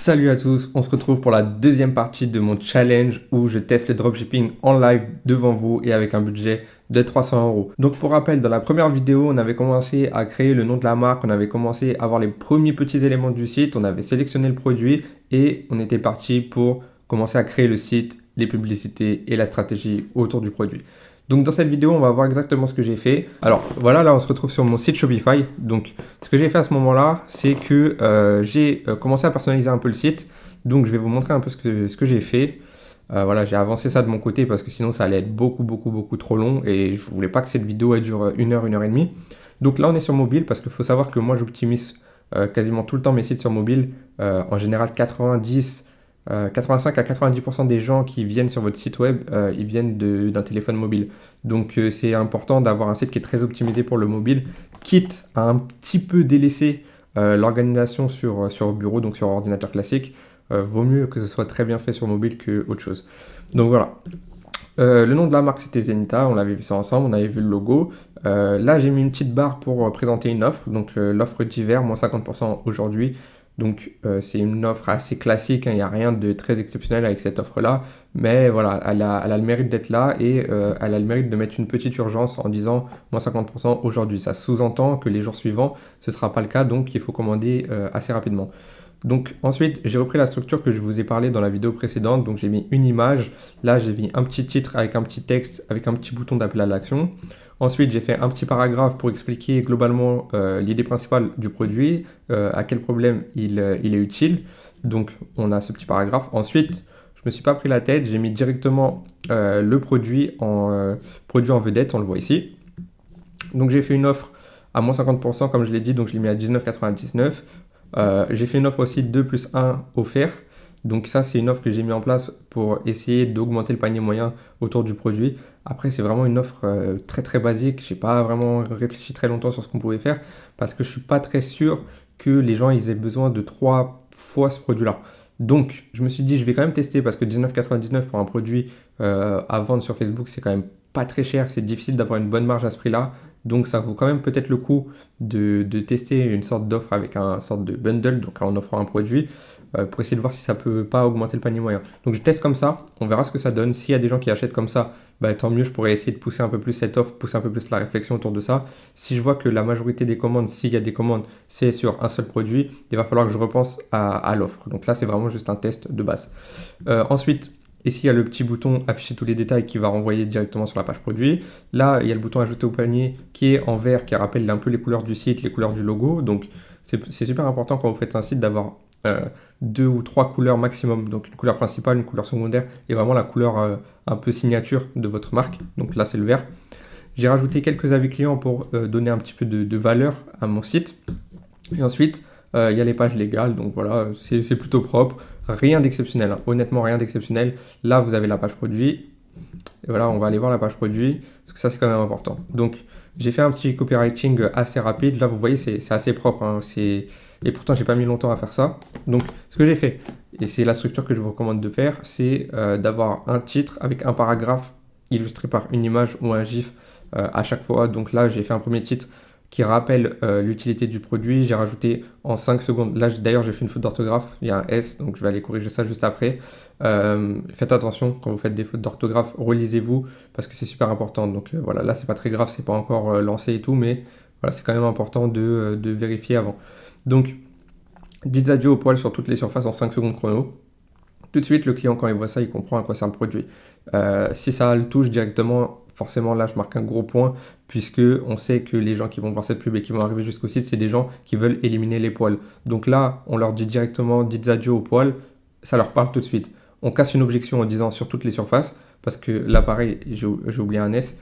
Salut à tous, on se retrouve pour la deuxième partie de mon challenge où je teste le dropshipping en live devant vous et avec un budget de 300 euros. Donc pour rappel, dans la première vidéo, on avait commencé à créer le nom de la marque, on avait commencé à avoir les premiers petits éléments du site, on avait sélectionné le produit et on était parti pour commencer à créer le site, les publicités et la stratégie autour du produit. Donc dans cette vidéo, on va voir exactement ce que j'ai fait. Alors voilà, là on se retrouve sur mon site Shopify. Donc ce que j'ai fait à ce moment-là, c'est que j'ai commencé à personnaliser un peu le site. Donc je vais vous montrer un peu ce que j'ai fait. Voilà, j'ai avancé ça de mon côté parce que sinon ça allait être beaucoup trop long et je voulais pas que cette vidéo elle dure 1 heure et demie. Donc là on est sur mobile parce qu'il faut savoir que moi j'optimise quasiment tout le temps mes sites sur mobile. En général 85 à 90% des gens qui viennent sur votre site web, ils viennent d'un téléphone mobile. Donc c'est important d'avoir un site qui est très optimisé pour le mobile, quitte à un petit peu délaisser l'organisation sur bureau, donc sur ordinateur classique. Vaut mieux que ce soit très bien fait sur mobile que autre chose. Donc voilà. Le nom de la marque c'était Zenita, on avait vu ça ensemble, on avait vu le logo. Là j'ai mis une petite barre pour présenter une offre, donc l'offre d'hiver, moins 50% aujourd'hui. Donc c'est une offre assez classique, hein, il n'y a rien de très exceptionnel avec cette offre-là, mais voilà, elle a le mérite d'être là et elle a le mérite de mettre une petite urgence en disant moins 50% aujourd'hui. Ça sous-entend que les jours suivants, ce ne sera pas le cas, donc il faut commander assez rapidement. Donc ensuite, j'ai repris la structure que je vous ai parlé dans la vidéo précédente. Donc j'ai mis une image. Là, j'ai mis un petit titre avec un petit texte, avec un petit bouton d'appel à l'action. Ensuite, j'ai fait un petit paragraphe pour expliquer globalement l'idée principale du produit, à quel problème il est utile. Donc on a ce petit paragraphe. Ensuite, je ne me suis pas pris la tête. J'ai mis directement le produit en vedette. On le voit ici. Donc j'ai fait une offre à moins 50%, comme je l'ai dit. Donc je l'ai mis à 19,99 €. J'ai fait une offre aussi 2 plus 1 offert. Donc ça, c'est une offre que j'ai mis en place pour essayer d'augmenter le panier moyen autour du produit. Après, c'est vraiment une offre très basique. Je n'ai pas vraiment réfléchi très longtemps sur ce qu'on pouvait faire parce que je ne suis pas très sûr que les gens ils aient besoin de 3 fois ce produit-là. Donc, je me suis dit, je vais quand même tester parce que 19,99 € pour un produit à vendre sur Facebook, c'est quand même pas très cher. C'est difficile d'avoir une bonne marge à ce prix-là. Donc, ça vaut quand même peut-être le coup de tester une sorte d'offre avec un sorte de bundle, donc en offrant un produit, pour essayer de voir si ça peut pas augmenter le panier moyen. Donc, je teste comme ça, on verra ce que ça donne. S'il y a des gens qui achètent comme ça, bah, tant mieux, je pourrais essayer de pousser un peu plus cette offre, pousser un peu plus la réflexion autour de ça. Si je vois que la majorité des commandes, s'il y a des commandes, c'est sur un seul produit, il va falloir que je repense à l'offre. Donc là, c'est vraiment juste un test de base. Ensuite, ici, il y a le petit bouton afficher tous les détails qui va renvoyer directement sur la page produit. Là, il y a le bouton ajouter au panier qui est en vert, qui rappelle un peu les couleurs du site, les couleurs du logo. Donc, c'est super important quand vous faites un site d'avoir 2 ou 3 couleurs maximum. Donc, une couleur principale, une couleur secondaire et vraiment la couleur un peu signature de votre marque. Donc là, c'est le vert. J'ai rajouté quelques avis clients pour donner un petit peu de valeur à mon site. Et ensuite, il y a les pages légales, donc voilà, c'est plutôt propre, rien d'exceptionnel, hein. Honnêtement rien d'exceptionnel. Là vous avez la page produit, et voilà, on va aller voir la page produit, parce que ça c'est quand même important. Donc j'ai fait un petit copywriting assez rapide, là vous voyez c'est assez propre, hein. Et pourtant j'ai pas mis longtemps à faire ça. Donc ce que j'ai fait, et c'est la structure que je vous recommande de faire, c'est d'avoir un titre avec un paragraphe illustré par une image ou un GIF à chaque fois. Donc là j'ai fait un premier titre qui rappelle l'utilité du produit. J'ai rajouté en 5 secondes, là d'ailleurs j'ai fait une faute d'orthographe, il y a un S, donc je vais aller corriger ça juste après. Faites attention quand vous faites des fautes d'orthographe, relisez-vous parce que c'est super important. Donc voilà, là c'est pas très grave, c'est pas encore lancé et tout, mais voilà, c'est quand même important de vérifier avant. Donc, dites adieu au poil sur toutes les surfaces en 5 secondes chrono. Tout de suite, le client, quand il voit ça, il comprend à quoi sert le produit. Si ça le touche directement, forcément, là, je marque un gros point, puisque on sait que les gens qui vont voir cette pub et qui vont arriver jusqu'au site, c'est des gens qui veulent éliminer les poils. Donc là, on leur dit directement, dites adieu aux poils, ça leur parle tout de suite. On casse une objection en disant sur toutes les surfaces, parce que là, pareil, j'ai oublié un S,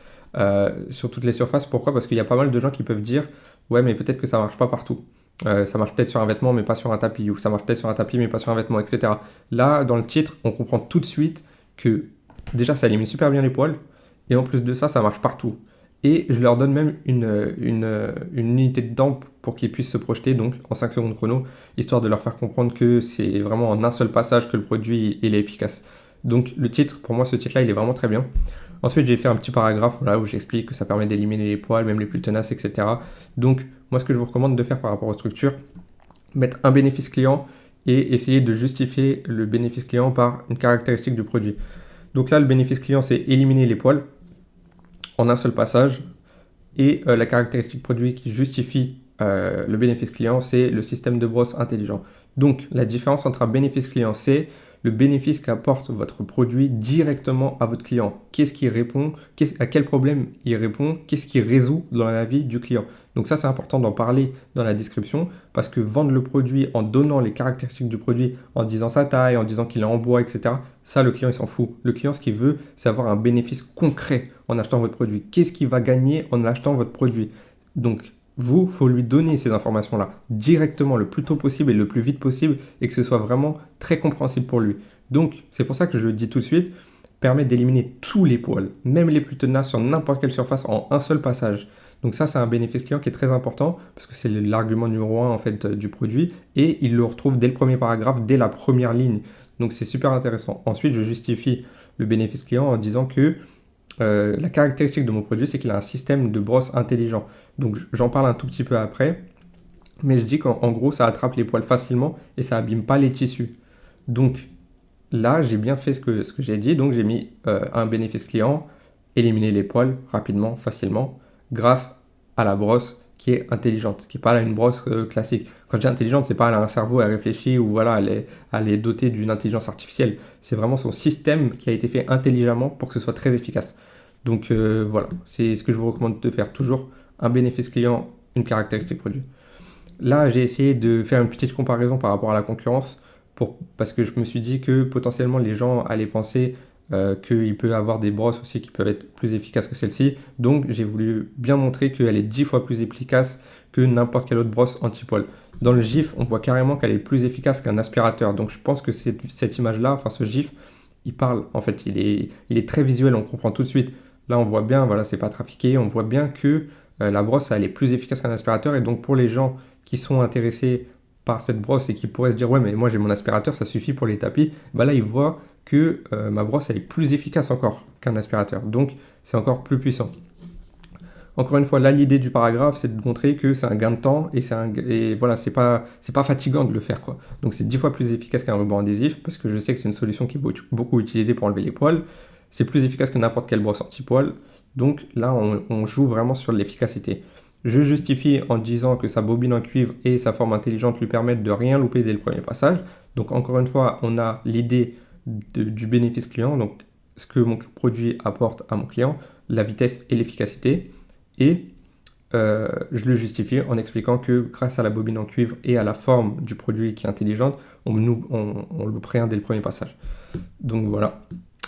sur toutes les surfaces. Pourquoi? Parce qu'il y a pas mal de gens qui peuvent dire, ouais, mais peut-être que ça marche pas partout. Ça marche peut-être sur un vêtement mais pas sur un tapis, ou ça marche peut-être sur un tapis mais pas sur un vêtement, etc. Là, dans le titre, on comprend tout de suite que déjà ça élimine super bien les poils, et en plus de ça, ça marche partout. Et je leur donne même une unité de temps pour qu'ils puissent se projeter, donc en 5 secondes chrono, histoire de leur faire comprendre que c'est vraiment en un seul passage que le produit il est efficace. Donc le titre, pour moi ce titre-là, il est vraiment très bien. Ensuite, j'ai fait un petit paragraphe voilà, où j'explique que ça permet d'éliminer les poils, même les plus tenaces, etc. Donc, moi, ce que je vous recommande de faire par rapport aux structures, mettre un bénéfice client et essayer de justifier le bénéfice client par une caractéristique du produit. Donc là, le bénéfice client, c'est éliminer les poils en un seul passage. Et la caractéristique produit qui justifie le bénéfice client, c'est le système de brosse intelligent. Donc la différence entre un bénéfice client, c'est le bénéfice qu'apporte votre produit directement à votre client. Qu'est-ce qui répond, à quel problème il répond, qu'est-ce qui résout dans la vie du client. Donc ça, c'est important d'en parler dans la description parce que vendre le produit en donnant les caractéristiques du produit, en disant sa taille, en disant qu'il est en bois, etc., ça, le client, il s'en fout. Le client, ce qu'il veut, c'est avoir un bénéfice concret en achetant votre produit. Qu'est-ce qu'il va gagner en achetant votre produit? Donc, il faut lui donner ces informations-là directement, le plus tôt possible et le plus vite possible et que ce soit vraiment très compréhensible pour lui. Donc, c'est pour ça que je le dis tout de suite, permet d'éliminer tous les poils, même les plus tenaces sur n'importe quelle surface en un seul passage. Donc ça, c'est un bénéfice client qui est très important parce que c'est l'argument numéro 1 en fait, du produit et il le retrouve dès le premier paragraphe, dès la première ligne. Donc c'est super intéressant. Ensuite, je justifie le bénéfice client en disant que la caractéristique de mon produit, c'est qu'il a un système de brosse intelligent. Donc j'en parle un tout petit peu après, mais je dis qu'en gros, ça attrape les poils facilement et ça abîme pas les tissus. Donc là, j'ai bien fait ce que j'ai dit. Donc j'ai mis un bénéfice client, éliminer les poils rapidement, facilement, grâce à la brosse qui est intelligente, qui n'est pas une brosse classique. Quand je dis intelligente, c'est pas elle a un cerveau, elle réfléchit ou voilà, elle est dotée d'une intelligence artificielle. C'est vraiment son système qui a été fait intelligemment pour que ce soit très efficace. Donc voilà, c'est ce que je vous recommande de faire toujours. Un bénéfice client, une caractéristique produit. Là, j'ai essayé de faire une petite comparaison par rapport à la concurrence parce que je me suis dit que potentiellement les gens allaient penser qu'il peut y avoir des brosses aussi qui peuvent être plus efficaces que celle-ci. Donc j'ai voulu bien montrer qu'elle est 10 fois plus efficace que n'importe quelle autre brosse anti-poil. Dans le GIF, on voit carrément qu'elle est plus efficace qu'un aspirateur. Donc je pense que cette image-là, enfin ce GIF, il parle. En fait, il est très visuel, on comprend tout de suite. Là, on voit bien, voilà, c'est pas trafiqué, on voit bien que la brosse, elle est plus efficace qu'un aspirateur. Et donc pour les gens qui sont intéressés par cette brosse et qui pourraient se dire ouais mais moi j'ai mon aspirateur, ça suffit pour les tapis, bah là ils voient que ma brosse elle est plus efficace encore qu'un aspirateur, donc c'est encore plus puissant. Encore une fois, là l'idée du paragraphe c'est de montrer que c'est un gain de temps et voilà, c'est pas fatigant de le faire quoi. Donc c'est 10 fois plus efficace qu'un ruban adhésif parce que je sais que c'est une solution qui est beaucoup utilisée pour enlever les poils. C'est plus efficace que n'importe quelle brosse anti-poil, donc là on joue vraiment sur l'efficacité. Je justifie en disant que sa bobine en cuivre et sa forme intelligente lui permettent de rien louper dès le premier passage. Donc encore une fois, on a l'idée du bénéfice client, donc ce que mon produit apporte à mon client, la vitesse et l'efficacité. Et je le justifie en expliquant que grâce à la bobine en cuivre et à la forme du produit qui est intelligente, on loupe rien dès le premier passage. Donc voilà.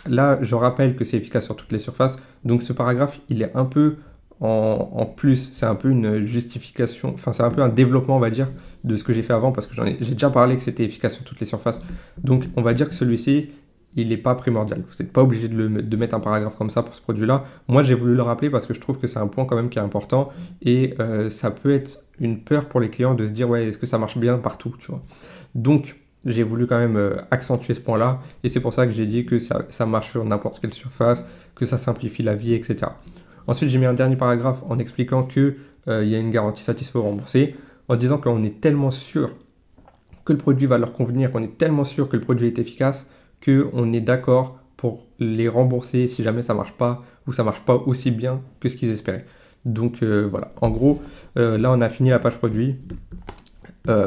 Là, je rappelle que c'est efficace sur toutes les surfaces. Donc ce paragraphe, il est un peu en plus, c'est un peu une justification, enfin c'est un peu un développement on va dire de ce que j'ai fait avant parce que j'ai déjà parlé que c'était efficace sur toutes les surfaces. Donc on va dire que celui-ci, il n'est pas primordial. Vous n'êtes pas obligé de mettre un paragraphe comme ça pour ce produit-là. Moi j'ai voulu le rappeler parce que je trouve que c'est un point quand même qui est important et ça peut être une peur pour les clients de se dire ouais est-ce que ça marche bien partout, tu vois. Donc j'ai voulu quand même accentuer ce point-là et c'est pour ça que j'ai dit que ça marche sur n'importe quelle surface, que ça simplifie la vie, etc. Ensuite, j'ai mis un dernier paragraphe en expliquant qu'il y a une garantie satisfait ou remboursée, en disant qu'on est tellement sûr que le produit va leur convenir, qu'on est tellement sûr que le produit est efficace, qu'on est d'accord pour les rembourser si jamais ça ne marche pas ou ça ne marche pas aussi bien que ce qu'ils espéraient. Donc voilà, en gros, là on a fini la page produit.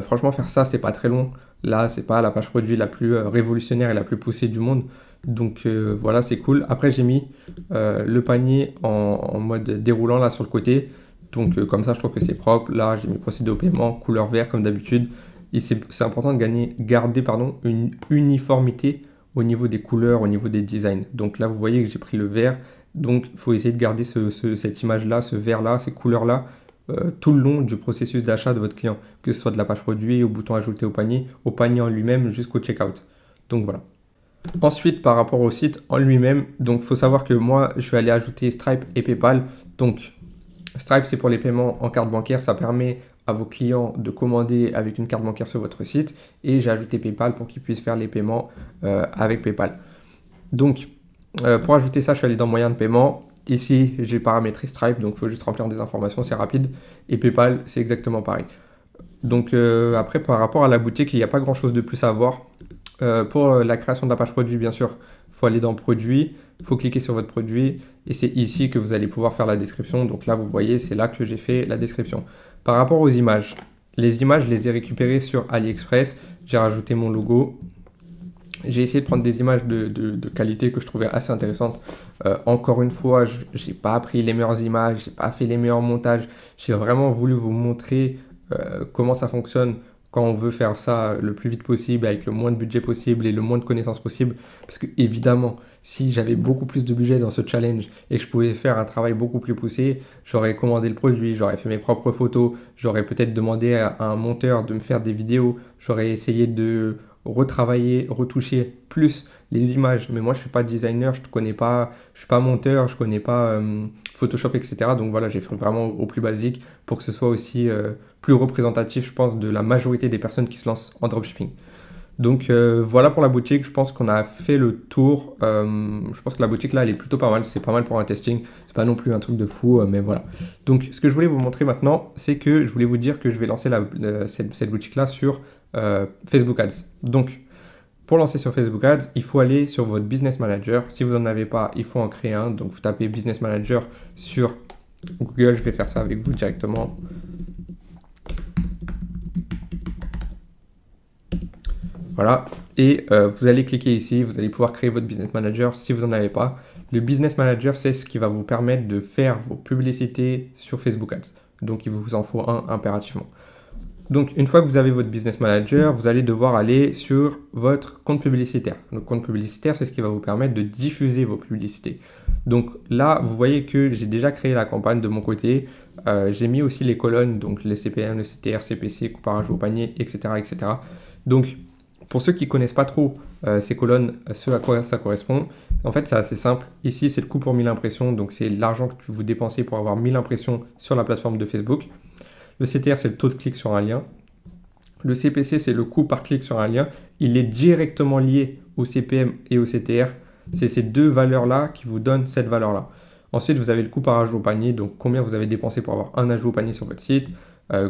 Franchement, faire ça, c'est pas très long. Là, c'est pas la page produit la plus révolutionnaire et la plus poussée du monde. Donc voilà, c'est cool. Après, j'ai mis le panier en mode déroulant là sur le côté. Donc comme ça, je trouve que c'est propre. Là, j'ai mis procédé au paiement, couleur vert comme d'habitude. Et c'est important de garder une uniformité au niveau des couleurs, au niveau des designs. Donc là, vous voyez que j'ai pris le vert. Donc il faut essayer de garder cette image-là, ce vert-là, ces couleurs-là tout le long du processus d'achat de votre client. Que ce soit de la page produit, au bouton ajouter au panier en lui-même jusqu'au checkout. Donc voilà. Ensuite, par rapport au site en lui-même, donc il faut savoir que moi, je suis allé ajouter Stripe et PayPal. Donc, Stripe, c'est pour les paiements en carte bancaire. Ça permet à vos clients de commander avec une carte bancaire sur votre site. Et j'ai ajouté PayPal pour qu'ils puissent faire les paiements avec PayPal. Donc, pour ajouter ça, je suis allé dans moyens de paiement. Ici, j'ai paramétré Stripe, donc il faut juste remplir des informations, c'est rapide. Et PayPal, c'est exactement pareil. Donc après, par rapport à la boutique, il n'y a pas grand-chose de plus à voir. Pour la création de la page produit, bien sûr, il faut aller dans produit, il faut cliquer sur votre produit et c'est ici que vous allez pouvoir faire la description. Donc là, vous voyez, c'est là que j'ai fait la description. Par rapport aux images, les images, je les ai récupérées sur AliExpress. J'ai rajouté mon logo. J'ai essayé de prendre des images de qualité que je trouvais assez intéressantes. Encore une fois, je n'ai pas pris les meilleures images, je n'ai pas fait les meilleurs montages. J'ai vraiment voulu vous montrer comment ça fonctionne quand on veut faire ça le plus vite possible, avec le moins de budget possible et le moins de connaissances possible. Parce que évidemment, si j'avais beaucoup plus de budget dans ce challenge et que je pouvais faire un travail beaucoup plus poussé, j'aurais commandé le produit, j'aurais fait mes propres photos, j'aurais peut-être demandé à un monteur de me faire des vidéos, j'aurais essayé de retravailler, retoucher plus les images. Mais moi, je suis pas designer, je ne connais pas, je suis pas monteur, je connais pas Photoshop, etc. Donc voilà, j'ai fait vraiment au plus basique pour que ce soit aussi plus représentatif, je pense, de la majorité des personnes qui se lancent en dropshipping. Donc voilà pour la boutique, je pense qu'on a fait le tour. Je pense que la boutique là, elle est plutôt pas mal, c'est pas mal pour un testing. C'est pas non plus un truc de fou, mais voilà. Donc ce que je voulais vous montrer maintenant, c'est que je voulais vous dire que je vais lancer cette boutique là sur Facebook Ads. Donc pour lancer sur Facebook Ads, il faut aller sur votre Business Manager. Si vous n'en avez pas, il faut en créer un. Donc vous tapez Business Manager sur Google, je vais faire ça avec vous directement. Voilà, et vous allez cliquer ici, vous allez pouvoir créer votre Business Manager si vous n'en avez pas. Le Business Manager, c'est ce qui va vous permettre de faire vos publicités sur Facebook Ads. Donc il vous en faut un impérativement. Donc une fois que vous avez votre Business Manager, vous allez devoir aller sur votre compte publicitaire. Le compte publicitaire, c'est ce qui va vous permettre de diffuser vos publicités. Donc là, vous voyez que j'ai déjà créé la campagne de mon côté. J'ai mis aussi les colonnes, donc les CPM, le CTR, CPC, coût par ajout au panier, etc., etc. Donc pour ceux qui ne connaissent pas trop ces colonnes, ce à quoi ça correspond, en fait, c'est assez simple. Ici, c'est le coût pour 1000 impressions. Donc, c'est l'argent que vous dépensez pour avoir 1000 impressions sur la plateforme de Facebook. Le CTR, c'est le taux de clic sur un lien. Le CPC, c'est le coût par clic sur un lien. Il est directement lié au CPM et au CTR. C'est ces deux valeurs-là qui vous donnent cette valeur-là. Ensuite, vous avez le coût par ajout au panier. Donc, combien vous avez dépensé pour avoir un ajout au panier sur votre site.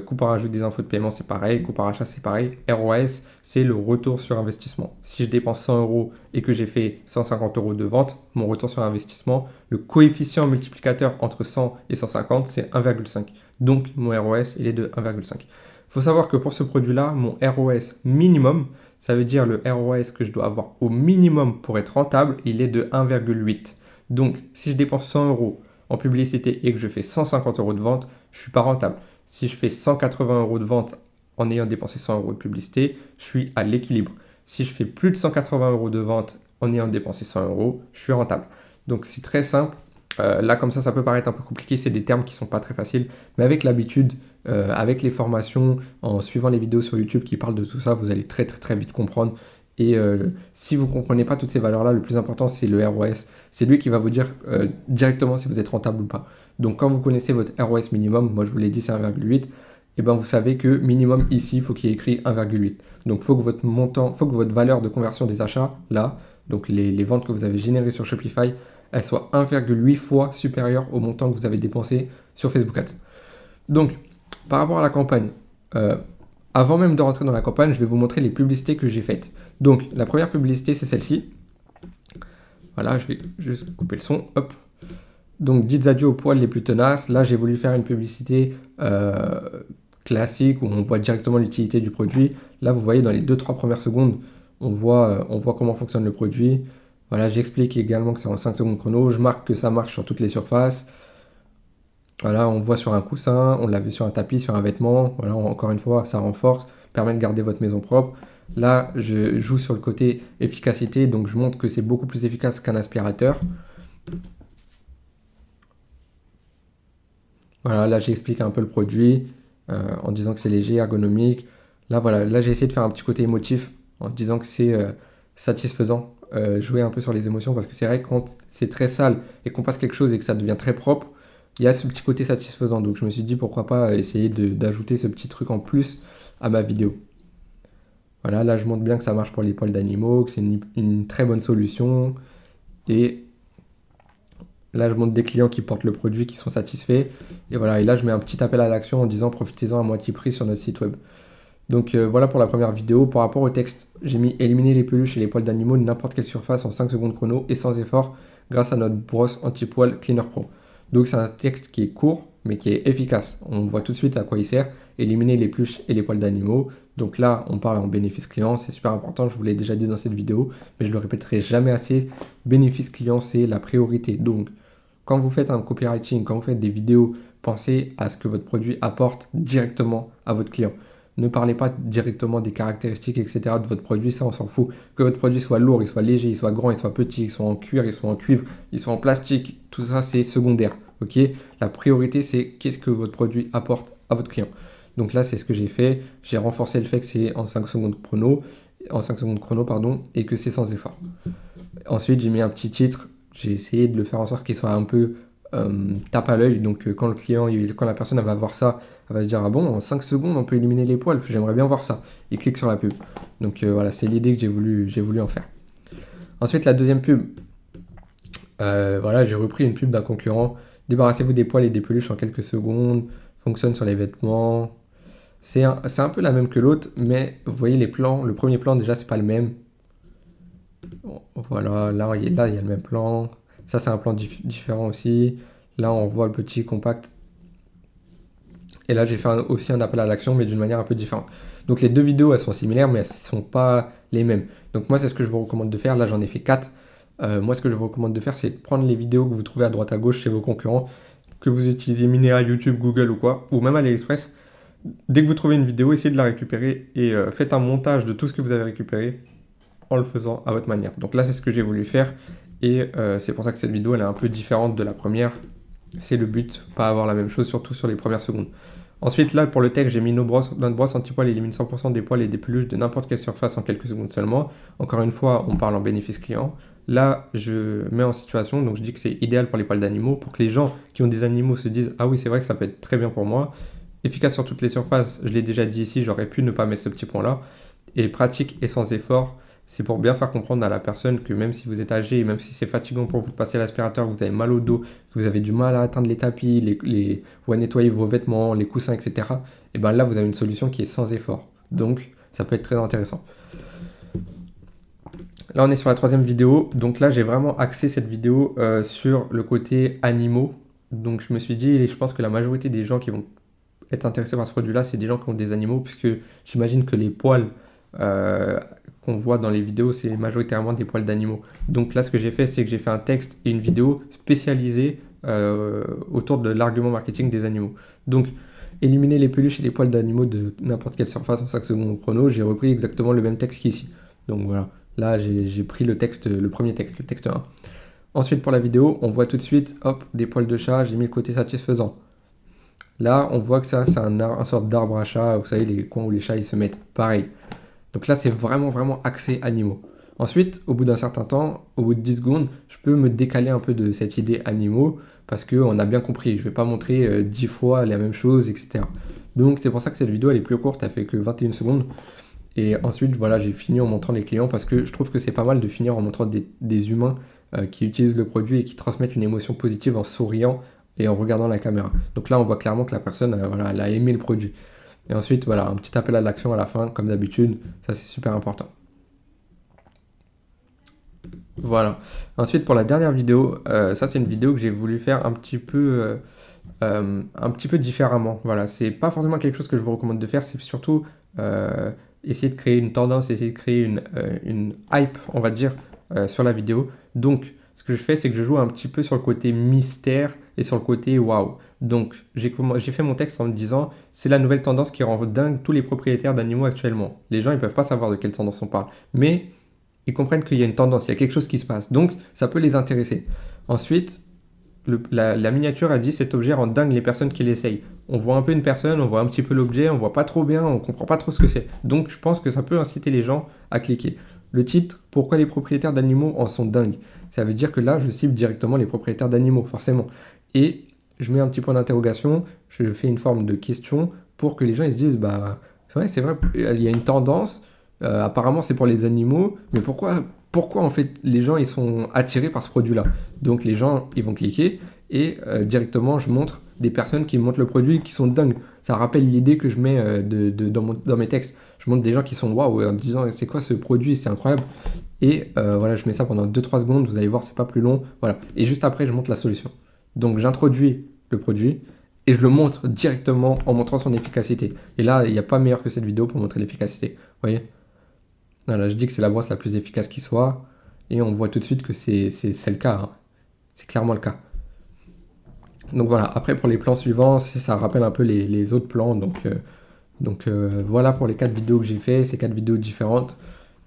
Coût par ajout des infos de paiement, c'est pareil. Coût par achat, c'est pareil. ROAS, c'est le retour sur investissement. Si je dépense 100 euros et que j'ai fait 150 euros de vente, mon retour sur investissement, le coefficient multiplicateur entre 100 et 150, c'est 1,5. Donc, mon ROS, il est de 1,5. Il faut savoir que pour ce produit-là, mon ROS minimum, ça veut dire le ROS que je dois avoir au minimum pour être rentable, il est de 1,8. Donc, si je dépense 100 euros en publicité et que je fais 150 euros de vente, je ne suis pas rentable. Si je fais 180 euros de vente en ayant dépensé 100 euros de publicité, je suis à l'équilibre. Si je fais plus de 180 euros de vente en ayant dépensé 100 euros, je suis rentable. Donc c'est très simple. Là, comme ça peut paraître un peu compliqué. C'est des termes qui ne sont pas très faciles. Mais avec l'habitude, avec les formations, en suivant les vidéos sur YouTube qui parlent de tout ça, vous allez très très très vite comprendre. Et si vous ne comprenez pas toutes ces valeurs-là, le plus important, c'est le ROS. C'est lui qui va vous dire directement si vous êtes rentable ou pas. Donc, quand vous connaissez votre ROS minimum, moi je vous l'ai dit, c'est 1,8, et ben vous savez que minimum ici, il faut qu'il y ait écrit 1,8. Donc, il faut que votre montant, faut que votre valeur de conversion des achats, là, donc les ventes que vous avez générées sur Shopify, elles soient 1,8 fois supérieures au montant que vous avez dépensé sur Facebook Ads. Donc, par rapport à la campagne, avant même de rentrer dans la campagne, je vais vous montrer les publicités que j'ai faites. Donc, la première publicité, c'est celle-ci. Voilà, je vais juste couper le son. Hop. Donc, dites adieu aux poils les plus tenaces. Là, j'ai voulu faire une publicité classique où on voit directement l'utilité du produit. Là, vous voyez, dans les 2-3 premières secondes, on voit comment fonctionne le produit. Voilà, j'explique également que c'est en 5 secondes chrono. Je marque que ça marche sur toutes les surfaces. Voilà, on voit sur un coussin, on l'a vu sur un tapis, sur un vêtement. Voilà, encore une fois, ça renforce, permet de garder votre maison propre. Là, je joue sur le côté efficacité, donc je montre que c'est beaucoup plus efficace qu'un aspirateur. Voilà, là, j'explique un peu le produit en disant que c'est léger, ergonomique. Là, voilà, là, j'ai essayé de faire un petit côté émotif en disant que c'est satisfaisant. Jouer un peu sur les émotions parce que c'est vrai que quand c'est très sale et qu'on passe quelque chose et que ça devient très propre, il y a ce petit côté satisfaisant. Donc je me suis dit pourquoi pas essayer d'ajouter ce petit truc en plus à ma vidéo. Voilà, là je montre bien que ça marche pour les poils d'animaux, que c'est une très bonne solution. Et Là, je montre des clients qui portent le produit, qui sont satisfaits. Et voilà, et là, je mets un petit appel à l'action en disant profitez-en à moitié prix sur notre site web. Donc voilà pour la première vidéo. Par rapport au texte, j'ai mis éliminer les peluches et les poils d'animaux de n'importe quelle surface en 5 secondes chrono et sans effort grâce à notre brosse anti-poil Cleaner Pro. Donc c'est un texte qui est court mais qui est efficace. On voit tout de suite à quoi il sert. Éliminer les peluches et les poils d'animaux. Donc là, on parle en bénéfice client, c'est super important, je vous l'ai déjà dit dans cette vidéo, mais je le répéterai jamais assez. Bénéfice client, c'est la priorité. Donc quand vous faites un copywriting, quand vous faites des vidéos, pensez à ce que votre produit apporte directement à votre client. Ne parlez pas directement des caractéristiques, etc. de votre produit, ça on s'en fout. Que votre produit soit lourd, il soit léger, il soit grand, il soit petit, il soit en cuir, il soit en cuivre, il soit en plastique, tout ça c'est secondaire. Ok. La priorité c'est qu'est-ce que votre produit apporte à votre client. Donc là c'est ce que j'ai fait. J'ai renforcé le fait que c'est en 5 secondes chrono, pardon, et que c'est sans effort. Ensuite j'ai mis un petit titre. J'ai essayé de le faire en sorte qu'il soit un peu tape à l'œil. Donc quand la personne elle va voir ça, elle va se dire ah bon, en 5 secondes on peut éliminer les poils, j'aimerais bien voir ça. Il clique sur la pub. Donc voilà, c'est l'idée que j'ai voulu en faire. Ensuite la deuxième pub, voilà, j'ai repris une pub d'un concurrent. Débarrassez-vous des poils et des peluches en quelques secondes. Fonctionne sur les vêtements. C'est un peu la même que l'autre, mais vous voyez les plans. Le premier plan déjà c'est pas le même. Bon, voilà, là il y a le même plan. Ça c'est un plan différent aussi. Là on voit le petit compact. Et là, j'ai fait aussi un appel à l'action, mais d'une manière un peu différente. Donc les deux vidéos, elles sont similaires, mais elles ne sont pas les mêmes. Donc moi, c'est ce que je vous recommande de faire. Là, j'en ai fait 4. Moi, ce que je vous recommande de faire, c'est de prendre les vidéos que vous trouvez à droite à gauche chez vos concurrents, que vous utilisez Minea, YouTube, Google ou quoi, ou même AliExpress. Dès que vous trouvez une vidéo, essayez de la récupérer et faites un montage de tout ce que vous avez récupéré en le faisant à votre manière. Donc là, c'est ce que j'ai voulu faire. Et c'est pour ça que cette vidéo, elle est un peu différente de la première. C'est le but, pas avoir la même chose, surtout sur les premières secondes. Ensuite, là, pour le texte, j'ai mis notre brosse anti-poil élimine 100% des poils et des peluches de n'importe quelle surface en quelques secondes seulement. Encore une fois, on parle en bénéfice client. Là, je mets en situation, donc je dis que c'est idéal pour les poils d'animaux, pour que les gens qui ont des animaux se disent ah oui, c'est vrai que ça peut être très bien pour moi. Efficace sur toutes les surfaces, je l'ai déjà dit ici, j'aurais pu ne pas mettre ce petit point-là. Et pratique et sans effort, c'est pour bien faire comprendre à la personne que même si vous êtes âgé, même si c'est fatigant pour vous de passer l'aspirateur, que vous avez mal au dos, que vous avez du mal à atteindre les tapis, ou à nettoyer vos vêtements, les coussins, etc., et bien là, vous avez une solution qui est sans effort. Donc, ça peut être très intéressant. Là, on est sur la troisième vidéo. Donc là, j'ai vraiment axé cette vidéo sur le côté animaux. Donc, je me suis dit, et je pense que la majorité des gens qui vont être intéressés par ce produit-là, c'est des gens qui ont des animaux, puisque j'imagine que les poils qu'on voit dans les vidéos, c'est majoritairement des poils d'animaux. Donc là, ce que j'ai fait, c'est que j'ai fait un texte et une vidéo spécialisée autour de l'argument marketing des animaux. Donc, éliminer les peluches et les poils d'animaux de n'importe quelle surface en 5 secondes chrono, j'ai repris exactement le même texte qu'ici. Donc voilà, là, j'ai pris le premier texte, le texte 1. Ensuite, pour la vidéo, on voit tout de suite, hop, des poils de chat, j'ai mis le côté satisfaisant. Là, on voit que ça, c'est un sorte d'arbre à chat. Vous savez, les coins où les chats, ils se mettent. Pareil. Donc là, c'est vraiment, vraiment axé animaux. Ensuite, au bout d'un certain temps, au bout de 10 secondes, je peux me décaler un peu de cette idée animaux parce qu'on a bien compris. Je ne vais pas montrer 10 fois la même chose, etc. Donc, c'est pour ça que cette vidéo, elle est plus courte. Elle fait que 21 secondes. Et ensuite, voilà, j'ai fini en montrant les clients parce que je trouve que c'est pas mal de finir en montrant des humains qui utilisent le produit et qui transmettent une émotion positive en souriant et en regardant la caméra. Donc là, on voit clairement que la personne, voilà, elle a aimé le produit. Et ensuite, voilà, un petit appel à l'action à la fin, comme d'habitude. Ça, c'est super important. Voilà. Ensuite, pour la dernière vidéo, ça, c'est une vidéo que j'ai voulu faire un petit peu différemment. Voilà, c'est pas forcément quelque chose que je vous recommande de faire, c'est surtout essayer de créer une tendance, essayer de créer une hype, on va dire, sur la vidéo. Donc, ce que je fais, c'est que je joue un petit peu sur le côté mystère et sur le côté waouh. Donc, j'ai fait mon texte en me disant, c'est la nouvelle tendance qui rend dingue tous les propriétaires d'animaux actuellement. Les gens, ils peuvent pas savoir de quelle tendance on parle, mais ils comprennent qu'il y a une tendance, il y a quelque chose qui se passe. Donc, ça peut les intéresser. Ensuite, la miniature a dit cet objet rend dingue les personnes qui l'essayent. On voit un peu une personne, on voit un petit peu l'objet, on voit pas trop bien, on comprend pas trop ce que c'est. Donc, je pense que ça peut inciter les gens à cliquer. Le titre, pourquoi les propriétaires d'animaux en sont dingues. Ça veut dire que là, je cible directement les propriétaires d'animaux, forcément. Et je mets un petit point d'interrogation, je fais une forme de question pour que les gens ils se disent, bah, c'est vrai, il y a une tendance, apparemment c'est pour les animaux, mais pourquoi pourquoi en fait les gens ils sont attirés par ce produit-là. Donc les gens ils vont cliquer et directement je montre des personnes qui montrent le produit qui sont dingues. Ça rappelle l'idée que je mets dans mes textes. Je montre des gens qui sont waouh en disant c'est quoi ce produit, c'est incroyable. Et voilà, je mets ça pendant 2-3 secondes, vous allez voir, c'est pas plus long. Voilà. Et juste après, je montre la solution. Donc j'introduis le produit et je le montre directement en montrant son efficacité. Et là, il n'y a pas meilleur que cette vidéo pour montrer l'efficacité. Vous voyez? Voilà, je dis que c'est la brosse la plus efficace qui soit. Et on voit tout de suite que c'est le cas, hein. C'est clairement le cas. Donc voilà, après pour les plans suivants, ça rappelle un peu les autres plans. Donc voilà pour les 4 vidéos que j'ai fait, ces 4 vidéos différentes.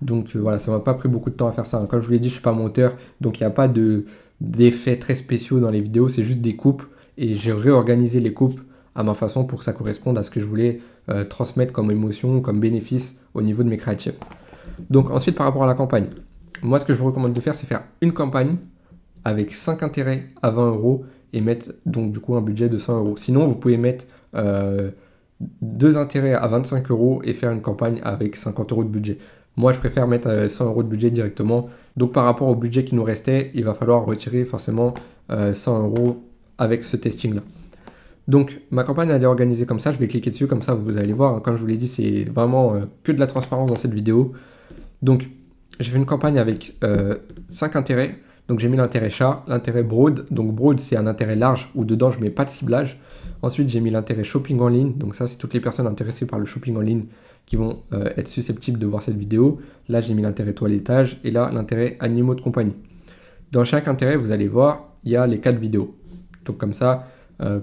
Donc voilà, ça m'a pas pris beaucoup de temps à faire ça, hein. Comme je vous l'ai dit, je suis pas monteur, donc il n'y a pas d'effets très spéciaux dans les vidéos, c'est juste des coupes. Et j'ai réorganisé les coupes à ma façon pour que ça corresponde à ce que je voulais transmettre comme émotion, comme bénéfice au niveau de mes créatifs. Donc ensuite par rapport à la campagne, moi ce que je vous recommande de faire, c'est faire une campagne avec 5 intérêts à 20 euros et mettre donc du coup un budget de 100 euros. Sinon vous pouvez mettre 2 intérêts à 25 euros et faire une campagne avec 50 euros de budget. Moi je préfère mettre 100 euros de budget directement. Donc par rapport au budget qui nous restait, il va falloir retirer forcément 100 euros avec ce testing là. Donc ma campagne elle est organisée comme ça, je vais cliquer dessus comme ça vous allez voir, hein. Comme je vous l'ai dit, c'est vraiment que de la transparence dans cette vidéo. Donc j'ai fait une campagne avec 5 intérêts. Donc j'ai mis l'intérêt chat, l'intérêt broad. Donc broad c'est un intérêt large où dedans je mets pas de ciblage. Ensuite j'ai mis l'intérêt shopping en ligne. Donc ça c'est toutes les personnes intéressées par le shopping en ligne qui vont être susceptibles de voir cette vidéo. Là j'ai mis l'intérêt toilettage et là l'intérêt animaux de compagnie. Dans chaque intérêt vous allez voir il y a les 4 vidéos. Donc comme ça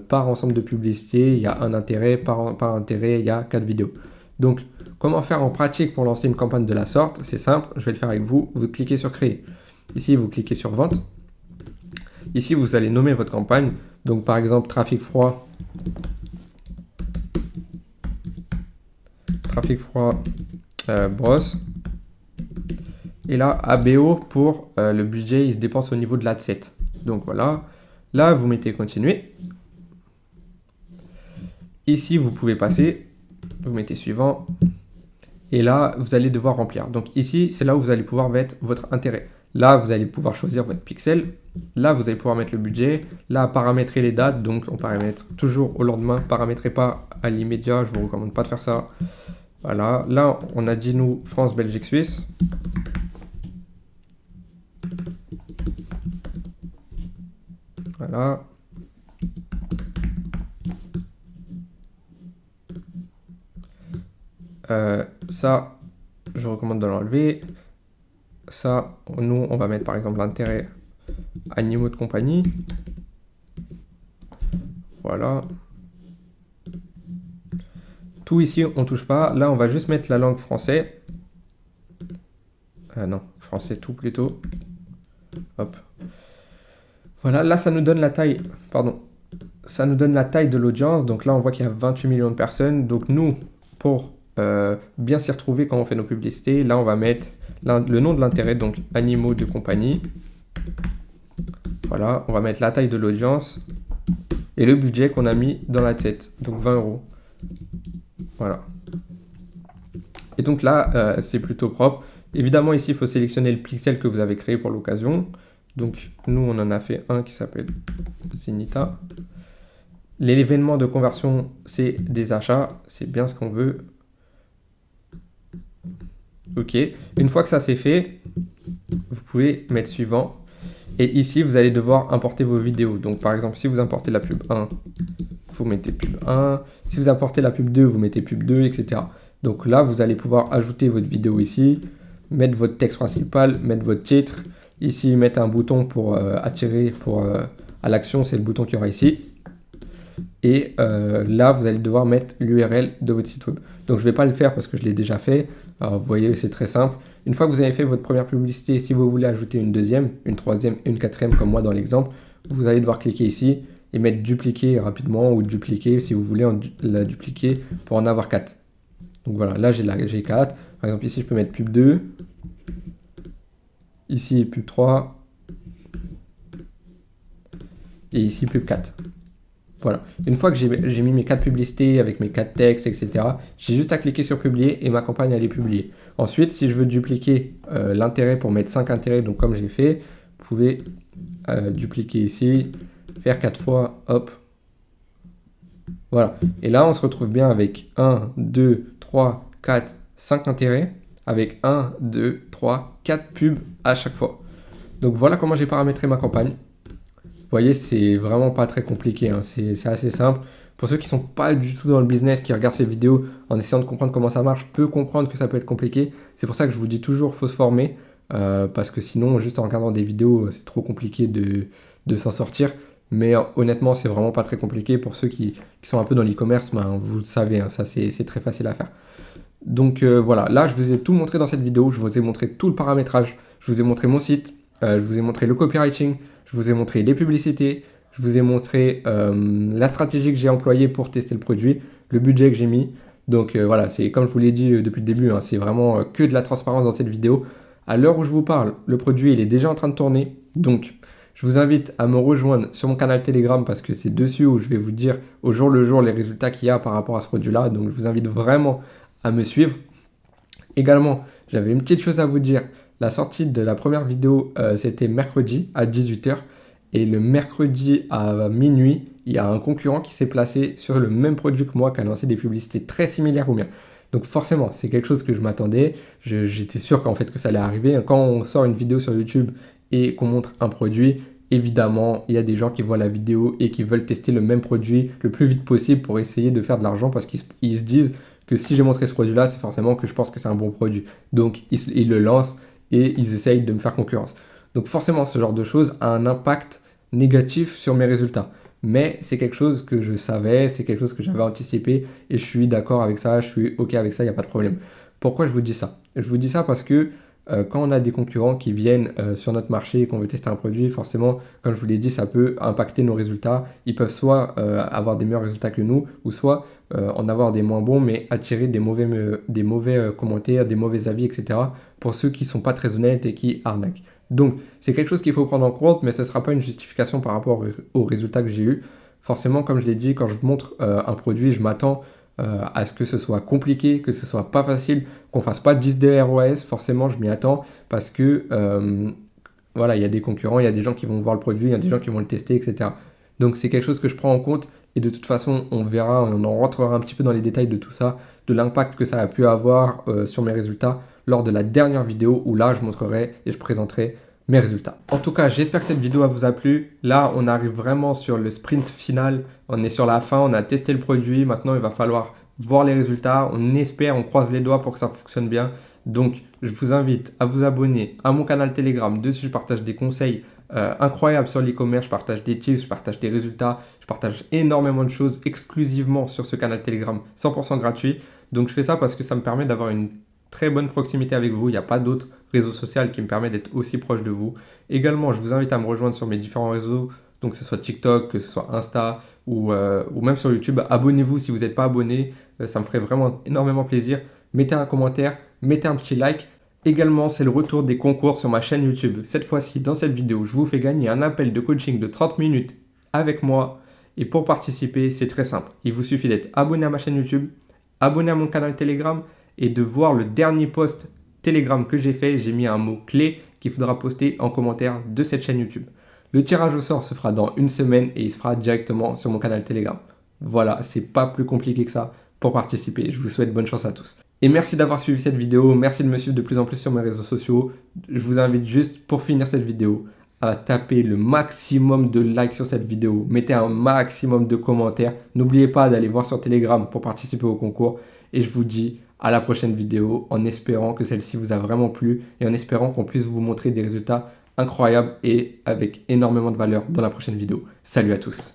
par ensemble de publicités il y a un intérêt, par intérêt il y a 4 vidéos. Donc comment faire en pratique pour lancer une campagne de la sorte? C'est simple, je vais le faire avec vous. Vous cliquez sur créer. Ici, vous cliquez sur vente. Ici, vous allez nommer votre campagne. Donc, par exemple, trafic froid. Trafic froid brosse. Et là, ABO pour le budget, il se dépense au niveau de l'adset. Donc voilà. Là, vous mettez continuer. Ici, vous pouvez passer. Vous mettez suivant. Et là, vous allez devoir remplir. Donc ici, c'est là où vous allez pouvoir mettre votre intérêt. Là, vous allez pouvoir choisir votre pixel. Là, vous allez pouvoir mettre le budget. Là, paramétrer les dates. Donc, on paramètre toujours au lendemain. Paramétrez pas à l'immédiat. Je vous recommande pas de faire ça. Voilà. Là, on a dit nous France, Belgique, Suisse. Voilà. Ça, je recommande de l'enlever. Ça, nous, on va mettre par exemple l'intérêt animaux de compagnie. Voilà. Tout ici, on touche pas. Là, on va juste mettre la langue français. Non, français tout plutôt. Hop. Voilà, là, ça nous donne la taille. Pardon. Ça nous donne la taille de l'audience. Donc là, on voit qu'il y a 28 millions de personnes. Donc nous, pour bien s'y retrouver quand on fait nos publicités, là, on va mettre le nom de l'intérêt, donc animaux de compagnie. Voilà, on va mettre la taille de l'audience et le budget qu'on a mis dans la tête, donc 20 euros. Voilà. Et donc là, c'est plutôt propre. Évidemment, ici, il faut sélectionner le pixel que vous avez créé pour l'occasion. Donc, nous, on en a fait un qui s'appelle Zenita. L'événement de conversion, c'est des achats. C'est bien ce qu'on veut. OK. Une fois que ça c'est fait, vous pouvez mettre suivant. Et ici, vous allez devoir importer vos vidéos. Donc, par exemple, si vous importez la pub 1, vous mettez pub 1. Si vous importez la pub 2, vous mettez pub 2, etc. Donc là, vous allez pouvoir ajouter votre vidéo ici, mettre votre texte principal, mettre votre titre. Ici, mettre un bouton pour attirer à l'action, c'est le bouton qu'il y aura ici. Et là, vous allez devoir mettre l'URL de votre site web. Donc, je ne vais pas le faire parce que je l'ai déjà fait. Alors, vous voyez, c'est très simple. Une fois que vous avez fait votre première publicité, si vous voulez ajouter une deuxième, une troisième et une quatrième, comme moi dans l'exemple, vous allez devoir cliquer ici et mettre dupliquer rapidement ou dupliquer si vous voulez la dupliquer pour en avoir 4. Donc voilà, là j'ai 4. Par exemple, ici, je peux mettre pub 2. Ici, pub 3. Et ici, pub 4. Voilà. Une fois que j'ai mis mes 4 publicités avec mes 4 textes, etc., j'ai juste à cliquer sur publier et ma campagne elle est publiée. Ensuite, si je veux dupliquer l'intérêt pour mettre 5 intérêts, donc comme j'ai fait, vous pouvez dupliquer ici, faire 4 fois, hop. Voilà. Et là, on se retrouve bien avec 1, 2, 3, 4, 5 intérêts, avec 1, 2, 3, 4 pubs à chaque fois. Donc voilà comment j'ai paramétré ma campagne. Vous voyez, c'est vraiment pas très compliqué, hein. C'est assez simple. Pour ceux qui sont pas du tout dans le business, qui regardent ces vidéos en essayant de comprendre comment ça marche, peut comprendre que ça peut être compliqué. C'est pour ça que je vous dis toujours, faut se former, parce que sinon, juste en regardant des vidéos, c'est trop compliqué de s'en sortir. Mais honnêtement, c'est vraiment pas très compliqué. Pour ceux qui sont un peu dans l'e-commerce, ben, vous le savez, hein, ça c'est très facile à faire. Donc voilà, là je vous ai tout montré dans cette vidéo. Je vous ai montré tout le paramétrage. Je vous ai montré mon site, je vous ai montré le copywriting, je vous ai montré les publicités, je vous ai montré la stratégie que j'ai employée pour tester le produit, le budget que j'ai mis. Donc voilà, c'est comme je vous l'ai dit depuis le début, hein, c'est vraiment que de la transparence dans cette vidéo. À l'heure où je vous parle, le produit il est déjà en train de tourner. Donc je vous invite à me rejoindre sur mon canal Telegram parce que c'est dessus où je vais vous dire au jour le jour les résultats qu'il y a par rapport à ce produit-là. Donc je vous invite vraiment à me suivre. Également, j'avais une petite chose à vous dire. La sortie de la première vidéo, c'était mercredi à 18 h. Et le mercredi à minuit, il y a un concurrent qui s'est placé sur le même produit que moi, qui a lancé des publicités très similaires aux miennes. Donc forcément, c'est quelque chose que je m'attendais. J'étais sûr qu'en fait que ça allait arriver. Quand on sort une vidéo sur YouTube et qu'on montre un produit, évidemment, il y a des gens qui voient la vidéo et qui veulent tester le même produit le plus vite possible pour essayer de faire de l'argent parce qu'ils se disent que si j'ai montré ce produit-là, c'est forcément que je pense que c'est un bon produit. Donc, ils le lancent et ils essayent de me faire concurrence. Donc, forcément, ce genre de choses a un impact négatif sur mes résultats. Mais c'est quelque chose que je savais, c'est quelque chose que j'avais anticipé et je suis d'accord avec ça, je suis OK avec ça, il n'y a pas de problème. Pourquoi je vous dis ça? Je vous dis ça parce que quand on a des concurrents qui viennent sur notre marché et qu'on veut tester un produit, forcément, comme je vous l'ai dit, ça peut impacter nos résultats. Ils peuvent soit avoir des meilleurs résultats que nous, ou soit en avoir des moins bons, mais attirer des mauvais commentaires, des mauvais avis, etc. pour ceux qui ne sont pas très honnêtes et qui arnaquent. Donc, c'est quelque chose qu'il faut prendre en compte, mais ce ne sera pas une justification par rapport aux résultats que j'ai eu. Forcément, comme je l'ai dit, quand je vous montre un produit, je m'attends à ce que ce soit compliqué, que ce soit pas facile, qu'on fasse pas 10 de ROAS, forcément je m'y attends parce que voilà, il y a des concurrents, il y a des gens qui vont voir le produit, il y a des gens qui vont le tester, etc. Donc c'est quelque chose que je prends en compte et de toute façon on verra, on en rentrera un petit peu dans les détails de tout ça, de l'impact que ça a pu avoir sur mes résultats lors de la dernière vidéo où là je montrerai et je présenterai mes résultats. En tout cas, j'espère que cette vidéo vous a plu. Là, on arrive vraiment sur le sprint final. On est sur la fin, on a testé le produit. Maintenant, il va falloir voir les résultats. On espère, on croise les doigts pour que ça fonctionne bien. Donc, je vous invite à vous abonner à mon canal Telegram. Dessus, je partage des conseils incroyables sur l'e-commerce. Je partage des tips, je partage des résultats. Je partage énormément de choses exclusivement sur ce canal Telegram, 100% gratuit. Donc, je fais ça parce que ça me permet d'avoir une très bonne proximité avec vous. Il n'y a pas d'autres réseau social qui me permet d'être aussi proche de vous. Également, je vous invite à me rejoindre sur mes différents réseaux, donc que ce soit TikTok, que ce soit Insta ou même sur YouTube. Abonnez-vous si vous n'êtes pas abonné, ça me ferait vraiment énormément plaisir. Mettez un commentaire, mettez un petit like. Également, c'est le retour des concours sur ma chaîne YouTube. Cette fois-ci, dans cette vidéo, je vous fais gagner un appel de coaching de 30 minutes avec moi. Et pour participer, c'est très simple. Il vous suffit d'être abonné à ma chaîne YouTube, abonné à mon canal Telegram et de voir le dernier post Telegram que j'ai fait. J'ai mis un mot clé qu'il faudra poster en commentaire de cette chaîne YouTube. Le tirage au sort se fera dans une semaine et il se fera directement sur mon canal Telegram. Voilà, c'est pas plus compliqué que ça pour participer. Je vous souhaite bonne chance à tous. Et merci d'avoir suivi cette vidéo. Merci de me suivre de plus en plus sur mes réseaux sociaux. Je vous invite juste pour finir cette vidéo à taper le maximum de likes sur cette vidéo. Mettez un maximum de commentaires. N'oubliez pas d'aller voir sur Telegram pour participer au concours. Et je vous dis à la prochaine vidéo en espérant que celle-ci vous a vraiment plu et en espérant qu'on puisse vous montrer des résultats incroyables et avec énormément de valeur dans la prochaine vidéo. Salut à tous!